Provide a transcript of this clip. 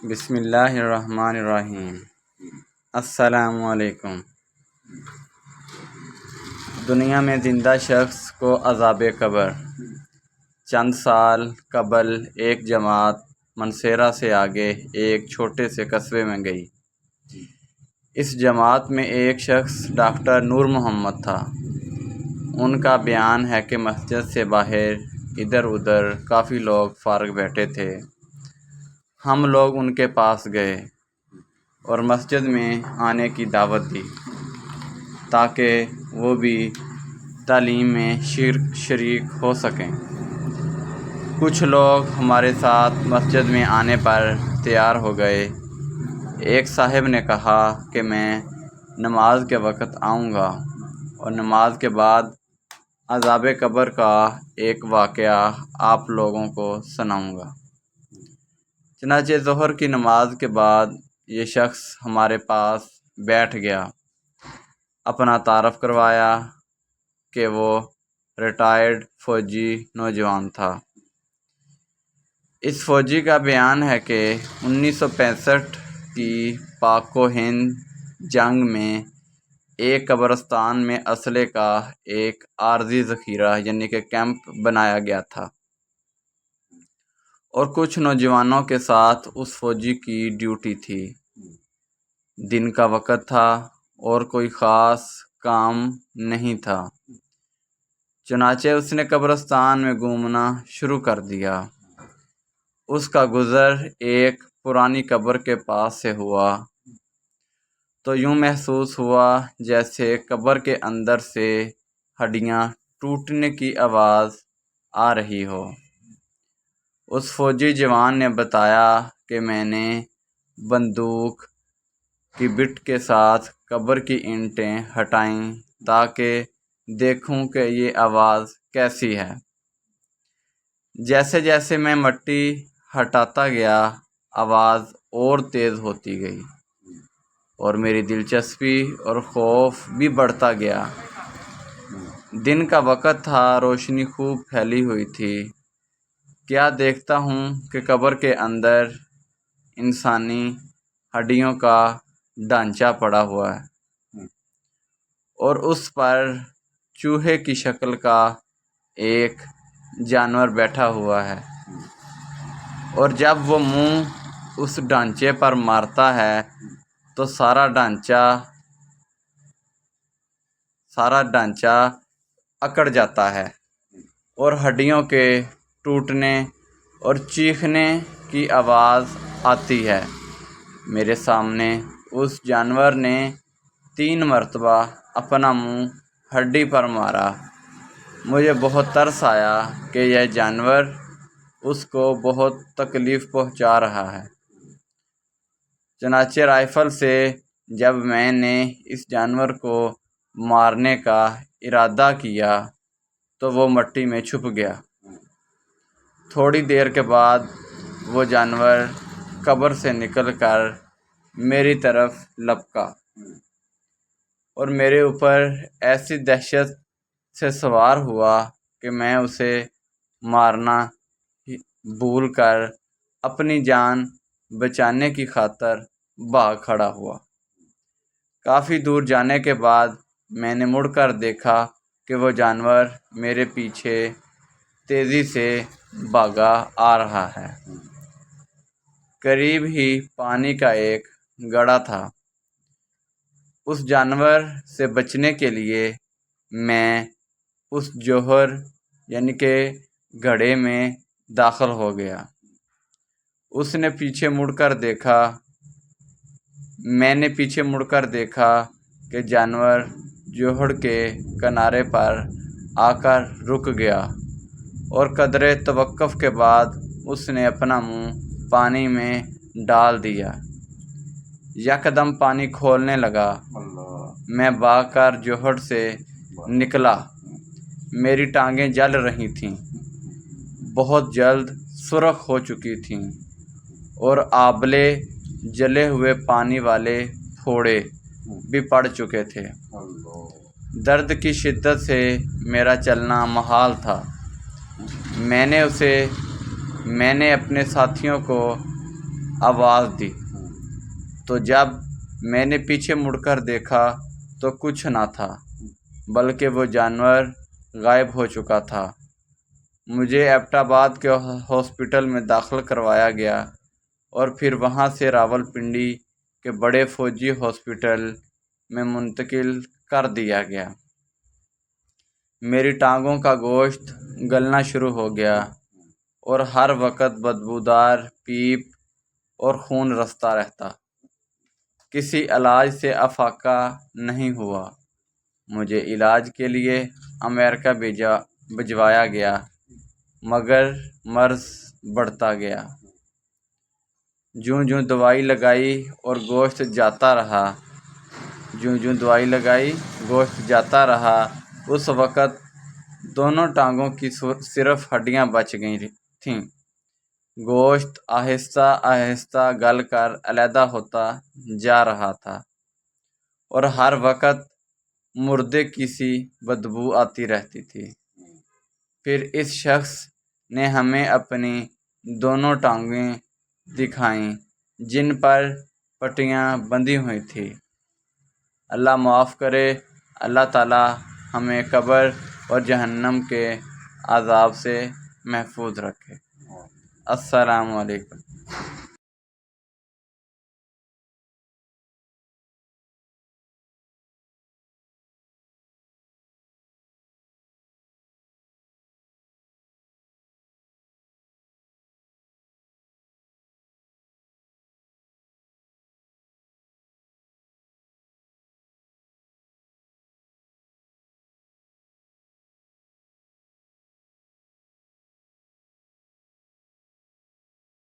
بسم اللہ الرحمن الرحیم۔ السلام علیکم۔ دنیا میں زندہ شخص کو عذاب قبر۔ چند سال قبل ایک جماعت منصیرہ سے آگے ایک چھوٹے سے قصبے میں گئی۔ اس جماعت میں ایک شخص ڈاکٹر نور محمد تھا۔ ان کا بیان ہے کہ مسجد سے باہر ادھر ادھر کافی لوگ فارغ بیٹھے تھے۔ ہم لوگ ان کے پاس گئے اور مسجد میں آنے کی دعوت دی تاکہ وہ بھی تعلیم میں شریک ہو سکیں۔ کچھ لوگ ہمارے ساتھ مسجد میں آنے پر تیار ہو گئے۔ ایک صاحب نے کہا کہ میں نماز کے وقت آؤں گا اور نماز کے بعد عذاب قبر کا ایک واقعہ آپ لوگوں کو سناؤں گا۔ چنانچہ ظہر کی نماز کے بعد یہ شخص ہمارے پاس بیٹھ گیا۔ اپنا تعارف کروایا کہ وہ ریٹائرڈ فوجی نوجوان تھا۔ اس فوجی کا بیان ہے کہ 1965 کی پاک و ہند جنگ میں ایک قبرستان میں اسلحے کا ایک عارضی ذخیرہ یعنی کہ کیمپ بنایا گیا تھا اور کچھ نوجوانوں کے ساتھ اس فوجی کی ڈیوٹی تھی۔ دن کا وقت تھا اور کوئی خاص کام نہیں تھا، چنانچہ اس نے قبرستان میں گھومنا شروع کر دیا۔ اس کا گزر ایک پرانی قبر کے پاس سے ہوا تو یوں محسوس ہوا جیسے قبر کے اندر سے ہڈیاں ٹوٹنے کی آواز آ رہی ہو۔ اس فوجی جوان نے بتایا کہ میں نے بندوق کی بٹ کے ساتھ قبر کی اینٹیں ہٹائیں تاکہ دیکھوں کہ یہ آواز کیسی ہے۔ جیسے جیسے میں مٹی ہٹاتا گیا آواز اور تیز ہوتی گئی اور میری دلچسپی اور خوف بھی بڑھتا گیا۔ دن کا وقت تھا، روشنی خوب پھیلی ہوئی تھی۔ کیا دیکھتا ہوں کہ قبر کے اندر انسانی ہڈیوں کا ڈھانچہ پڑا ہوا ہے اور اس پر چوہے کی شکل کا ایک جانور بیٹھا ہوا ہے، اور جب وہ منہ اس ڈھانچے پر مارتا ہے تو سارا ڈھانچہ اکڑ جاتا ہے اور ہڈیوں کے ٹوٹنے اور چیخنے کی آواز آتی ہے۔ میرے سامنے اس جانور نے 3 مرتبہ اپنا منہ ہڈی پر مارا۔ مجھے بہت ترس آیا کہ یہ جانور اس کو بہت تکلیف پہنچا رہا ہے۔ چنانچہ رائفل سے جب میں نے اس جانور کو مارنے کا ارادہ کیا تو وہ مٹی میں چھپ گیا۔ تھوڑی دیر کے بعد وہ جانور قبر سے نکل کر میری طرف لپکا اور میرے اوپر ایسی دہشت سے سوار ہوا کہ میں اسے مارنا بھول کر اپنی جان بچانے کی خاطر بھاگ کھڑا ہوا۔ کافی دور جانے کے بعد میں نے مڑ کر دیکھا کہ وہ جانور میرے پیچھے تیزی سے بھاگا آ رہا ہے۔ قریب ہی پانی کا ایک گڑھا تھا۔ اس جانور سے بچنے کے لیے میں اس جوہر یعنی کہ گڑھے میں داخل ہو گیا۔ اس نے پیچھے مڑ کر دیکھا، میں نے پیچھے مڑ کر دیکھا کہ جانور جوہر کے کنارے پر آ کر رک گیا اور قدرے توقف کے بعد اس نے اپنا منہ پانی میں ڈال دیا۔ یکدم پانی کھولنے لگا۔ میں بھاگ کر جوہر سے نکلا۔ میری ٹانگیں جل رہی تھیں، بہت جلد سرخ ہو چکی تھیں اور آبلے جلے ہوئے پانی والے پھوڑے بھی پڑ چکے تھے۔ درد کی شدت سے میرا چلنا محال تھا۔ میں نے اپنے ساتھیوں کو آواز دی تو جب میں نے پیچھے مڑ کر دیکھا تو کچھ نہ تھا بلکہ وہ جانور غائب ہو چکا تھا۔ مجھے ایبٹ آباد کے ہاسپٹل میں داخل کروایا گیا اور پھر وہاں سے راولپنڈی کے بڑے فوجی ہاسپٹل میں منتقل کر دیا گیا۔ میری ٹانگوں کا گوشت گلنا شروع ہو گیا اور ہر وقت بدبودار پیپ اور خون رستا رہتا۔ کسی علاج سے افاقہ نہیں ہوا۔ مجھے علاج کے لیے امریکہ بھجوایا گیا مگر مرض بڑھتا گیا۔ جوں دوائی لگائی اور گوشت جاتا رہا اس وقت دونوں ٹانگوں کی صرف ہڈیاں بچ گئی تھیں۔ گوشت آہستہ آہستہ گل کر علیحدہ ہوتا جا رہا تھا اور ہر وقت مردے کی سی بدبو آتی رہتی تھی۔ پھر اس شخص نے ہمیں اپنی دونوں ٹانگیں دکھائیں جن پر پٹیاں بندھی ہوئی تھیں۔ اللہ معاف کرے، اللہ تعالی ہمیں قبر اور جہنم کے عذاب سے محفوظ رکھے۔ السلام علیکم۔